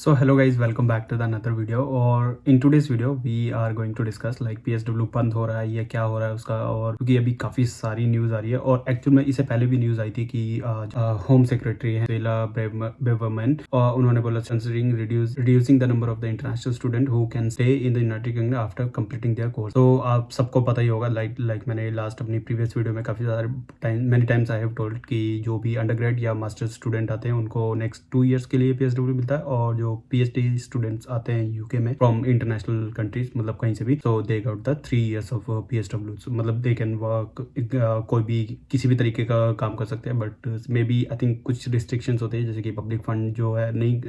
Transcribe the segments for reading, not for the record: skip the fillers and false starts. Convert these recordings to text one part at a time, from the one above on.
So hello guys, welcome back to the another video और in today's video we are going to discuss like PSW बंद हो रहा है या क्या हो रहा है उसका। और क्योंकि अभी काफ़ी सारी न्यूज़ आ रही है और एक्चुअल में इससे पहले भी न्यूज़ आई थी कि होम सेक्रेटरी है बेला बेवरमैन और उन्होंने बोला considering reducing the number of the international student who can stay in the United kingdom after completing there course. तो आप सबको पता ही होगा लाइक मैंने लास्ट अपनी प्रीवियस वीडियो में काफ़ी सारे many times I have told कि जो भी अंडरग्रेड या मास्टर स्टूडेंट आते हैं उनको नेक्स्ट 2 ईयर्स के लिए PSW मिलता है और जो PhD स्टूडेंट्स आते हैं यूके में फ्रॉम इंटरनेशनल कंट्रीज मतलब कहीं से भी, so they got the 3 years of PSW। मतलब दे कैन वर्क, कोई भी किसी भी तरीके का काम कर सकते हैं, but maybe I think कुछ रिस्ट्रिक्शंस होते हैं जैसे कि पब्लिक फंड जो है नहीं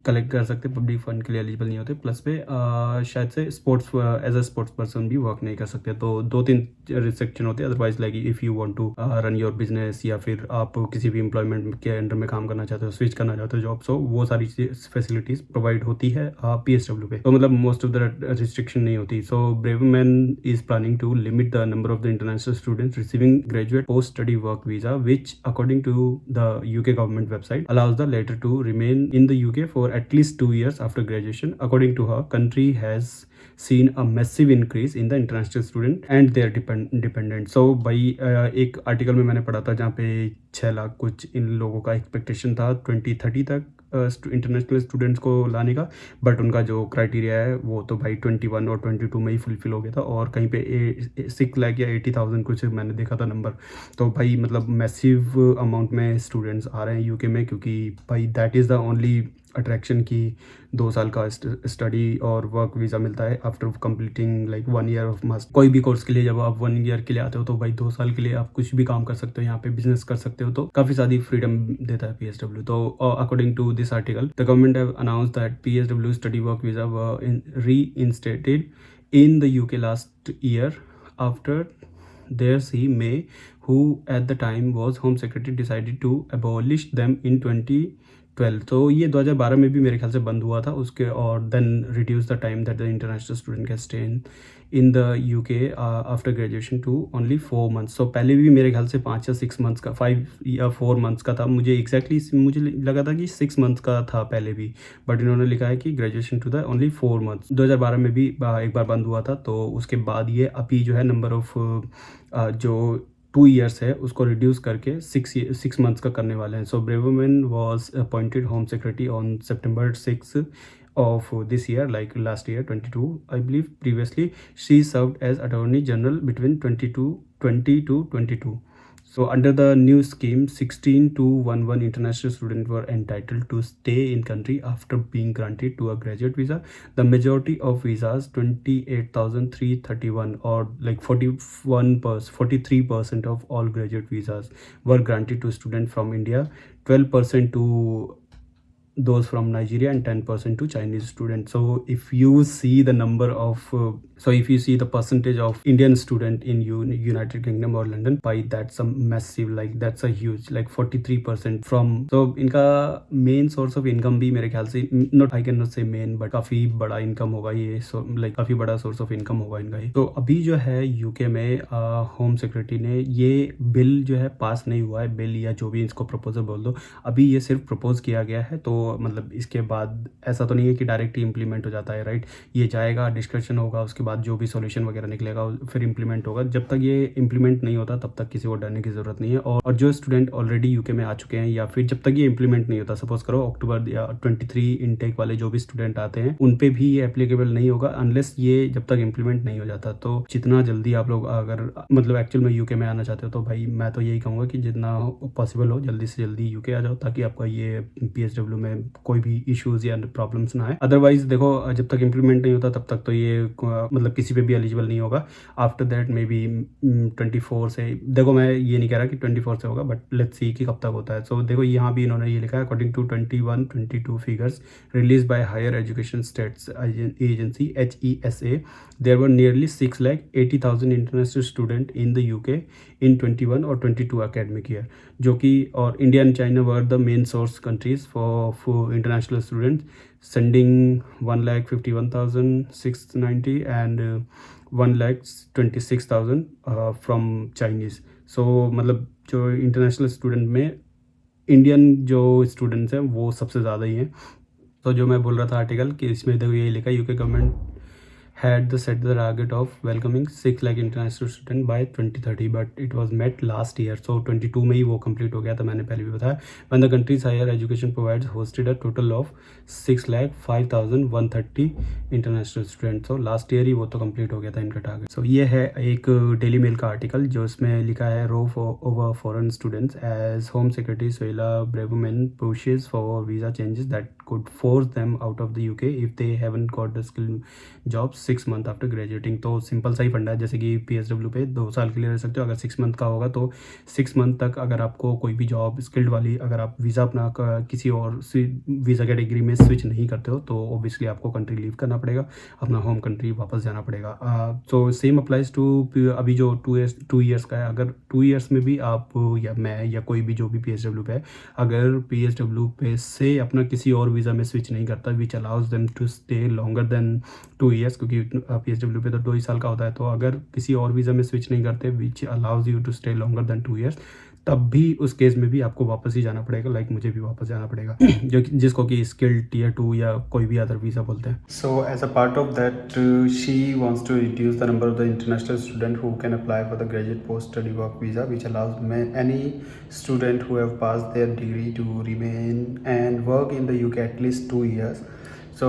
कलेक्ट कर सकते, पब्लिक फंड के लिए एलिजिबल नहीं होते, प्लस पे शायद से sports as a sports person भी वर्क नहीं कर सकते। तो 2-3 रिस्ट्रिक्शन होते हैं। Otherwise like if you want to run your business या फिर आप किसी भी एम्प्लॉयमेंट के अंडर में काम करना चाहते हो, स्विच करना चाहते हो जॉब, सो वो सारी फैसिलिटीज प्रोवाइड होती है PSW पे। तो मतलब मोस्ट ऑफ द रिस्ट्रिक्शन नहीं होती। So Braverman is planning to limit the number of the international students receiving graduate post study work visa which according to the UK government website allows the latter to remain in the UK for at least 2 years after graduation. According to her, country has seen a massive increase in the international student and their dependent. So भाई एक article में मैंने पढ़ा था जहाँ पे 6 लाख कुछ इन लोगों का एक्सपेक्टेशन था 2030 तक इंटरनेशनल स्टूडेंट्स को लाने का, बट उनका जो क्राइटेरिया है वो तो भाई 21 और 22 में ही फुलफिल हो गया था और कहीं पे 6 लाख या 80,000 कुछ मैंने देखा था नंबर। तो भाई मतलब मैसिव अमाउंट में स्टूडेंट्स आ रहे हैं यूके में, क्योंकि भाई that is the only attraction की 2 साल का स्टडी और वर्क वीज़ा मिलता है after completing like 1 year of master. कोई भी कोर्स के लिए जब आप 1 ईयर के लिए आते हो तो भाई 2 साल के लिए आप कुछ भी काम कर सकते हो, यहाँ पे बिजनेस कर सकते हो, तो काफ़ी सारी फ्रीडम देता है PSW। तो according to this article the government have announce that PSW study work visa were reinstated in the UK last year after their May, who at the time was Home Secretary, decided to abolish them in 2012। तो ये 2012 में भी मेरे ख्याल से बंद हुआ था उसके, और then reduce the time that the international student can stay in the UK after graduation to only 4 months. तो पहले भी मेरे ख्याल से 5 या 6 मंथ्स का, 5 या 4 मंथ्स का था, मुझे एग्जैक्टली मुझे लगा था कि 6 मंथ्स का था पहले भी, बट इन्होंने लिखा है कि graduation to the only 4 months. 2012 में भी एक बार बंद हुआ था, तो उसके बाद ये अभी जो है नंबर ऑफ जो 2 ईयर्स है उसको रिड्यूस करके 6 मंथ्स का करने वाले हैं। So Braverman was appointed home secretary on September 6 of this year, like last year 22 I believe. Previously she served as attorney general between 2020 to 22. So under the new scheme 16 to 11 international students were entitled to stay in country after being granted to a graduate visa. The majority of visas 28,331 or like 43% of all graduate visas were granted to students from India, 12% to those from Nigeria and 10% to Chinese students. So if you see the number of if you see the percentage of Indian student in United Kingdom or London, by that's a massive, like that's a huge, like 43% from, so इनका main source of income भी मेरे ख्याल से not, I can not से main, but काफ़ी बड़ा income होगा ये, लाइक काफ़ी बड़ा सोर्स ऑफ इनकम होगा इनका ये। तो अभी जो है यूके में होम सेक्रेटरी ने ये बिल जो है पास नहीं हुआ है, बिल या जो भी इसको प्रपोजल बोल दो, अभी ये सिर्फ प्रपोज किया गया है। तो मतलब इसके बाद ऐसा तो नहीं है कि डायरेक्ट ही इम्प्लीमेंट हो जाता है, राइट? ये जाएगा, डिस्कशन होगा, उसके बाद जो भी सॉल्यूशन वगैरह निकलेगा फिर इम्प्लीमेंट होगा। जब तक ये इम्प्लीमेंट नहीं होता तब तक किसी को डरने की ज़रूरत नहीं है। और जो स्टूडेंट ऑलरेडी यूके में आ चुके हैं, या फिर जब तक ये इम्प्लीमेंट नहीं होता, सपोज करो अक्टूबर या 23 इनटेक वाले जो भी स्टूडेंट आते हैं उन पे भी ये एप्लीकेबल नहीं होगा अनलेस ये जब तक इम्प्लीमेंट नहीं हो जाता। तो जितना जल्दी आप लोग अगर मतलब एक्चुअल में यूके में आना चाहते हो तो भाई मैं तो यही कहूँगा कि जितना पॉसिबल हो जल्दी से जल्दी यूके आ जाओ, ताकि आपका ये PSW में कोई भी इश्यूज़ या प्रॉब्लम्स ना आए। अदरवाइज देखो जब तक इम्प्लीमेंट नहीं होता तब तक तो ये मतलब किसी पे भी एलिजिबल नहीं होगा। आफ्टर दैट मे बी 24 से, देखो मैं ये नहीं कह रहा कि 24 से होगा, बट लेट्स सी कि कब तक होता है। सो देखो यहाँ भी इन्होंने ये लिखा है, according to 21-22 figures release by higher education stats agency HESA, there were nearly 6,80,000 international students in the UK in 21 or 22 academic year, जो कि और India and China were the main source countries for international students, sending 1,51,690 and 1,26,000 from Chinese. So मतलब जो international student में Indian जो students हैं वो सबसे ज़्यादा ही हैं। तो जो मैं बोल रहा था आर्टिकल कि इसमें देखो यही लिखा UK government had the set the target of welcoming 6 lakh international student by 2030 but it was met last year so 22 में ही वो complete हो गया था मैंने पहले भी बताया when the country's higher education providers hosted a total of 6 lakh 5,130 international students so last year ही वो तो complete हो गया था इनका target so ये है एक डेली मेल का आर्टिकल जो इसमें लिखा है रो over foreign students as Home Secretary Suella Braverman pushes for visa changes that could force them out of the UK if they haven't got the skill jobs 6 month after graduating. तो simple सा ही फंडा है, जैसे कि PSW पे 2 साल के लिए रह सकते हो। अगर 6 मंथ का होगा तो 6 मंथ तक अगर आपको कोई भी जॉब स्किल्ड वाली, अगर आप वीज़ा अपना किसी और वीज़ा कैटेगरी में स्विच नहीं करते हो तो ऑब्वियसली आपको कंट्री लीव करना पड़ेगा, अपना होम कंट्री वापस जाना पड़ेगा। सो सेम अप्लाइज टू अभी जो 2 ईयर्स का है। अगर 2 ईयर्स में भी आप या मैं या कोई भी जो भी PSW पे है, अगर PSW पे से अपना किसी और वीज़ा में स्विच नहीं करता which allows them to stay longer than 2 years, क्योंकि PSW पे तो 2 ही साल का होता है। तो अगर किसी और वीज़ा में स्विच नहीं करते which allows you to stay longer than 2 years, तब भी उस केस में भी आपको वापस ही जाना पड़ेगा। लाइक मुझे भी वापस जाना पड़ेगा जो जिसको कि स्किल्ड टियर 2 या कोई भी अदर वीज़ा बोलते हैं। So as a part of that she wants to reduce the number of the international student who can apply for the graduate post study work visa which allows any student who have passed their degree to remain and work in the UK at least 2 years. So,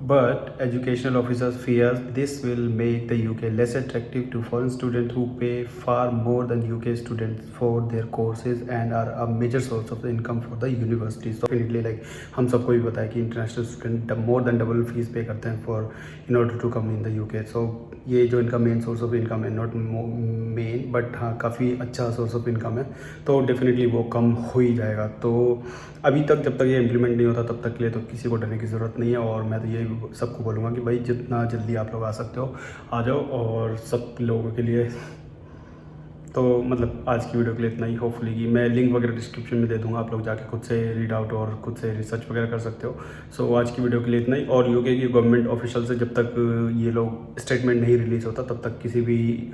but educational officers fear this will make the UK less attractive to foreign students who pay far more than UK students for their courses and are a major source of the income for the universities. So, definitely like हम सबको भी पता है कि international student more than double fees pay करते हैं for in order to come in the UK. So, ये जो इनका मेन सोर्स ऑफ इनकम है, नॉट मेन बट हाँ काफ़ी अच्छा सोर्स ऑफ इनकम है, तो डेफिनेटली वो कम हो ही जाएगा। तो अभी तक जब तक ये इम्प्लीमेंट नहीं होता तब तक के लिए तो किसी को डरने की ज़रूरत नहीं है। और मैं तो यही सबको बोलूँगा कि भाई जितना जल्दी आप लोग आ सकते हो आ जाओ। और सब लोगों के लिए तो मतलब आज की वीडियो के लिए इतना ही। होपफुली कि मैं लिंक वगैरह डिस्क्रिप्शन में दे दूंगा, आप लोग जाके खुद से रीड आउट और खुद से रिसर्च वगैरह कर सकते हो। सो आज की वीडियो के लिए इतना ही। और UK की गवर्नमेंट ऑफिशियल से जब तक ये लोग स्टेटमेंट नहीं रिलीज़ होता तब तक किसी भी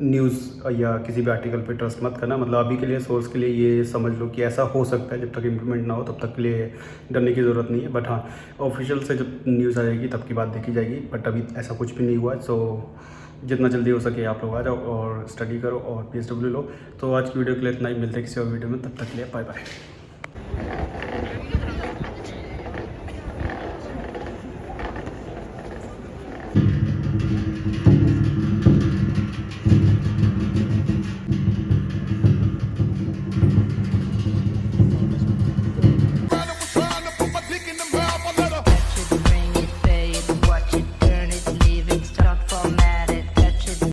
न्यूज़ या किसी भी आर्टिकल पे ट्रस्ट मत करना। मतलब अभी के लिए सोर्स के लिए ये समझ लो कि ऐसा हो सकता है, जब तक इम्प्लीमेंट ना हो तब तक के लिए डरने की ज़रूरत नहीं है। बट हाँ ऑफिशियल से जब न्यूज़ आ जाएगी तब की बात देखी जाएगी। बट अभी ऐसा कुछ भी नहीं हुआ है। सो जितना जल्दी हो सके आप लोग आ जाओ और स्टडी करो और PSW लो। तो आज की वीडियो के लिए इतना ही। मिलते हैं किसी और वीडियो में, तब तक के लिए बाय बाय।